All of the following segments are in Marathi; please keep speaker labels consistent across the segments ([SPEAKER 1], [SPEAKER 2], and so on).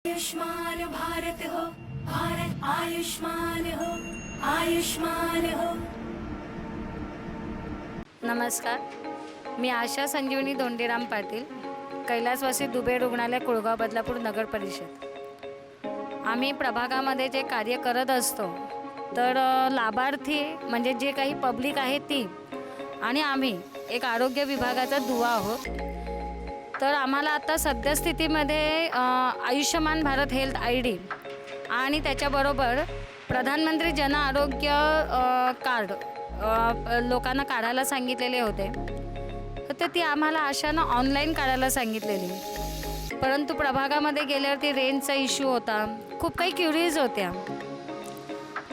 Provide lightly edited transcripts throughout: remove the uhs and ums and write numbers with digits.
[SPEAKER 1] आयुष्मान भारत हो, भारत आयुष्मान हो, आयुष्मान हो।
[SPEAKER 2] नमस्कार, मी आशा संजीवनी दोंडीराम पाटील, कैलासवासी दुबे रुग्णालय कुळगाव बदलापूर नगर परिषद। आम्ही प्रभागामध्ये जे कार्य करत असतो तर लाभार्थी म्हणजे जे काही पब्लिक आहे ती आणि आम्ही एक आरोग्य विभागाचा दुवा आहोत। तर आम्हाला आता सद्यस्थितीमध्ये आयुष्यमान भारत हेल्थ ID आणि त्याच्याबरोबर प्रधानमंत्री जन आरोग्य कार्ड लोकांना काढायला सांगितलेले होते। तर ती आम्हाला आशानं ऑनलाईन काढायला सांगितलेली, परंतु प्रभागामध्ये गेल्यावरती रेंजचा इश्यू होता, खूप काही क्युरीज होत्या।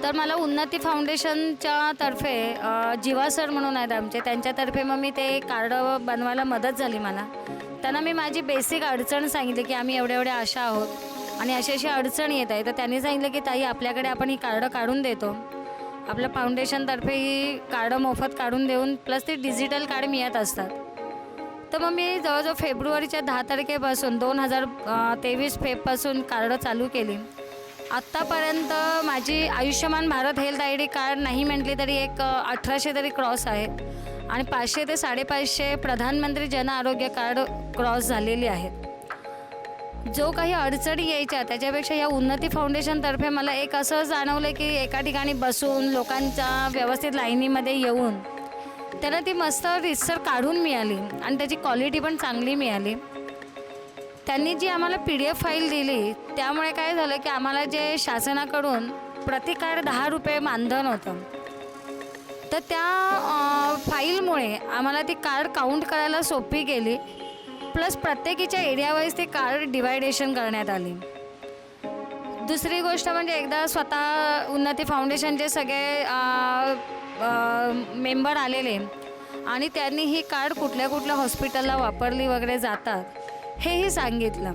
[SPEAKER 2] तर मला उन्नती फाउंडेशनच्या तर्फे जीवा सर म्हणून आहेत आमचे, त्यांच्यातर्फे मग मी ते कार्ड बनवायला मदत झाली मला। त्यांना मी माझी बेसिक अडचण सांगितली की आम्ही एवढ्या आशा आहोत आणि अशी अडचण येत आहे। तर त्यांनी सांगितलं की ताई आपल्याकडे आपण ही कार्ड काढून देतो, आपल्या फाउंडेशनतर्फे ही कार्ड मोफत काढून देऊन प्लस ती डिजिटल कार्ड मिळत असतात। तर मग मी जवळजवळ फेब्रुवारीच्या 10 तारखेपासून 2023 फेबपासून कार्ड चालू केली। आत्तापर्यंत माझी Ayushman Bharat health ID card नाही म्हटली तरी एक 1800 तरी क्रॉस आहेत आणि 500 ते 550 प्रधानमंत्री जन आरोग्य कार्ड क्रॉस झालेली आहेत। जो काही अडचणी यायच्या त्याच्यापेक्षा या उन्नती फाउंडेशनतर्फे मला एक असं जाणवलं की एका ठिकाणी बसून लोकांच्या व्यवस्थित लाईनीमध्ये येऊन त्यांना ती मस्त रितसर काढून मिळाली आणि त्याची क्वालिटी पण चांगली मिळाली। त्यांनी जी आम्हाला PDF फाईल दिली त्यामुळे काय झालं की आम्हाला जे शासनाकडून प्रति कार्ड 10 रुपये मानधन होतं, तर त्या फाईलमुळे आम्हाला ती कार्ड काउंट करायला सोपी गेली, प्लस प्रत्येकीच्या एरियावाईज ती कार्ड डिवायडेशन करण्यात आली। दुसरी गोष्ट म्हणजे एकदा स्वतः उन्नती फाउंडेशनचे सगळे मेंबर आलेले आणि त्यांनी ही कार्ड कुठल्या कुठल्या हॉस्पिटलला वापरली वगैरे जातात हेही सांगितलं।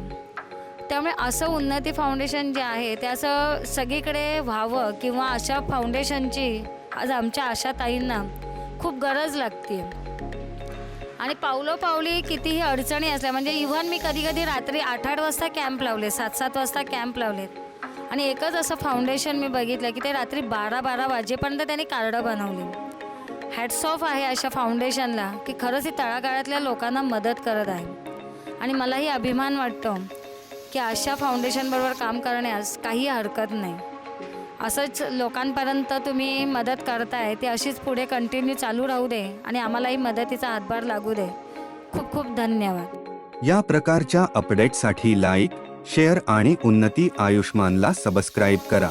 [SPEAKER 2] त्यामुळे असं उन्नती फाउंडेशन जे आहे ते असं सगळीकडे व्हावं किंवा अशा फाउंडेशनची आज आमच्या आशाताईंना खूप गरज लागते। आणि पावलोपावली कितीही अडचणी असल्या म्हणजे इव्हन मी कधी रात्री 8-8 वाजता कॅम्प लावले, 7-7 वाजता कॅम्प लावलेत आणि एकच असं फाउंडेशन मी बघितलं की ते रात्री 12-12 वाजेपर्यंत त्यांनी कार्ड बनवली। हॅट्स ऑफ आहे अशा फाउंडेशनला की खरंच ही तळागाळातल्या लोकांना मदत करत आहे आणि मलाही अभिमान वाटतो की अशा फाउंडेशनबरोबर काम करण्यास काही हरकत नाही। असंच लोकांपर्यंत तुम्ही मदत करताय ते अशीच पुढे कंटिन्यू चालू राहू दे आणि आम्हालाही मदतीचा हातभार लागू दे। खूप खूप धन्यवाद।
[SPEAKER 3] या प्रकारच्या अपडेट्ससाठी लाईक, शेअर आणि उन्नती आयुष्मानला सबस्क्राईब करा।